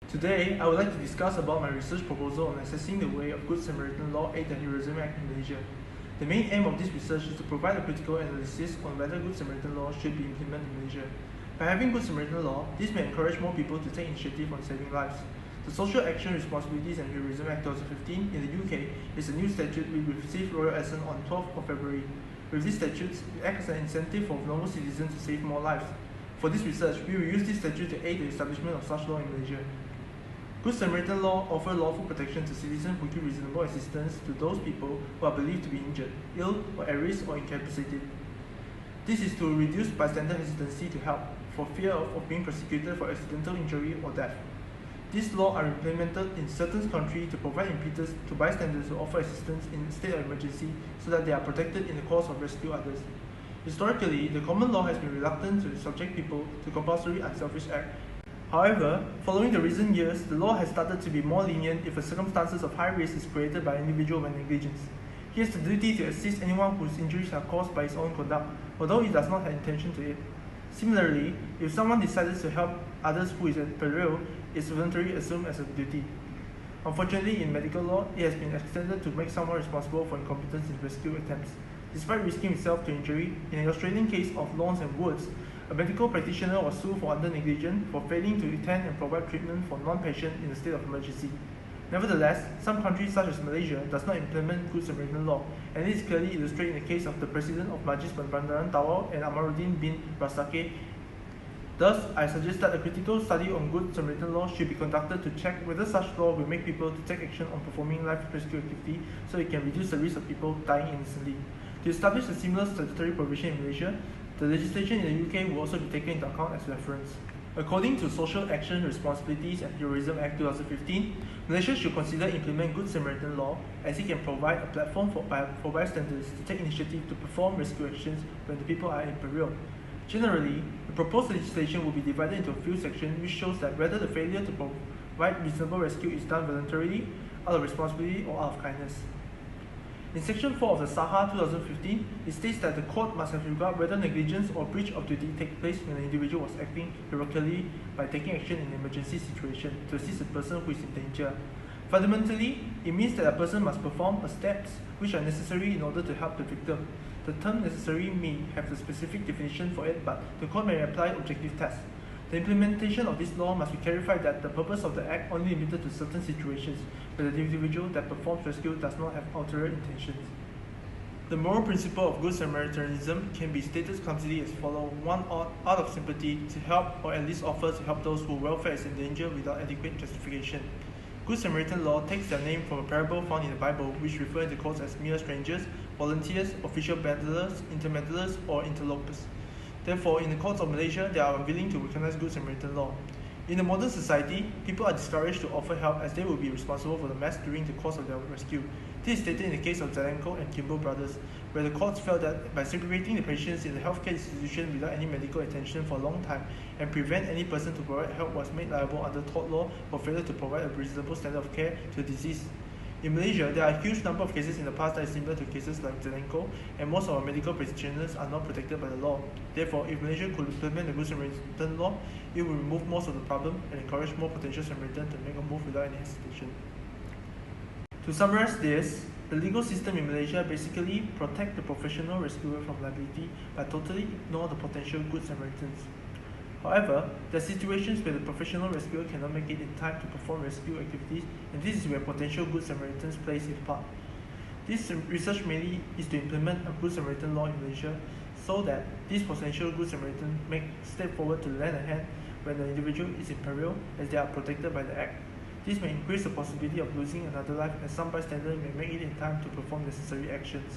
Today, I would like to discuss about my research proposal on assessing the way of Good Samaritan Law aid the Heroism Act in Malaysia. The main aim of this research is to provide a critical analysis on whether Good Samaritan Law should be implemented in Malaysia. By having Good Samaritan Law, this may encourage more people to take initiative on saving lives. The Social Action Responsibilities and Heroism Act 2015 in the UK is a new statute which received royal assent on 12th of February. With these statutes, it acts as an incentive for normal citizens to save more lives. For this research, we will use this statute to aid the establishment of such law in Malaysia. Good Samaritan law offers lawful protection to citizens who give reasonable assistance to those people who are believed to be injured, ill, or at risk or incapacitated. This is to reduce bystander hesitancy to help, for fear of being prosecuted for accidental injury or death. These laws are implemented in certain countries to provide impetus to bystanders to offer assistance in state of emergency so that they are protected in the course of rescue others. Historically, the common law has been reluctant to subject people to compulsory unselfish act. However, following the recent years, the law has started to be more lenient if the circumstances of high risk is created by an individual by negligence. He has the duty to assist anyone whose injuries are caused by his own conduct, although he does not have intention to aid. Similarly, if someone decides to help others who is at peril, it is voluntarily assumed as a duty. Unfortunately, in medical law, it has been extended to make someone responsible for incompetence in rescue attempts. Despite risking himself to injury, in an Australian case of Lawns and Woods, a medical practitioner was sued for under negligence for failing to attend and provide treatment for non-patient in a state of emergency. Nevertheless, some countries such as Malaysia does not implement Good Samaritan law, and this is clearly illustrated in the case of the President of Majlis Perbandaran Tawau and Amaruddin bin Rasake. Thus, I suggest that a critical study on Good Samaritan law should be conducted to check whether such law will make people to take action on performing life rescue activity so it can reduce the risk of people dying innocently. To establish a similar statutory provision in Malaysia, the legislation in the UK will also be taken into account as reference. According to Social Action Responsibilities and Heroism Act 2015, Malaysia should consider implement Good Samaritan law as it can provide a platform for bystanders to take initiative to perform rescue actions when the people are in peril. Generally, the proposed legislation will be divided into a few sections which shows that whether the failure to provide reasonable rescue is done voluntarily, out of responsibility, or out of kindness. In Section 4 of the SAHA 2015, it states that the court must have regard whether negligence or breach of duty take place when an individual was acting heroically by taking action in an emergency situation to assist a person who is in danger. Fundamentally, it means that a person must perform steps which are necessary in order to help the victim. The term necessary may have a specific definition for it, but the court may apply objective tests. The implementation of this law must be clarified that the purpose of the Act only limited to certain situations where the individual that performs rescue does not have ulterior intentions. The moral principle of Good Samaritanism can be stated clumsily as follows: 1. Out of sympathy, to help or at least offer to help those whose welfare is in danger without adequate justification. Good Samaritan law takes their name from a parable found in the Bible which refers to quotes as mere strangers, volunteers, official meddlers, intermeddlers, or interlopers. Therefore, in the courts of Malaysia, they are unwilling to recognize Good Samaritan law. In a modern society, people are discouraged to offer help as they will be responsible for the mess during the course of their rescue. This is stated in the case of Zelenko and Kimball brothers, where the courts felt that by segregating the patients in the healthcare institution without any medical attention for a long time and prevent any person to provide help was made liable under tort law for failure to provide a reasonable standard of care to the deceased. In Malaysia, there are a huge number of cases in the past that is similar to cases like Zelenko, and most of our medical practitioners are not protected by the law. Therefore, if Malaysia could implement the Good Samaritan law, it would remove most of the problem and encourage more potential Samaritans to make a move without any hesitation. To summarize this, the legal system in Malaysia basically protects the professional rescuer from liability by totally ignore the potential Good Samaritans. However, there are situations where the professional rescuer cannot make it in time to perform rescue activities, and this is where potential Good Samaritans plays its part. This research mainly is to implement a Good Samaritan law in Malaysia so that these potential Good Samaritans may step forward to lend a hand when the individual is in peril as they are protected by the Act. This may increase the possibility of losing another life as some bystanders may make it in time to perform necessary actions.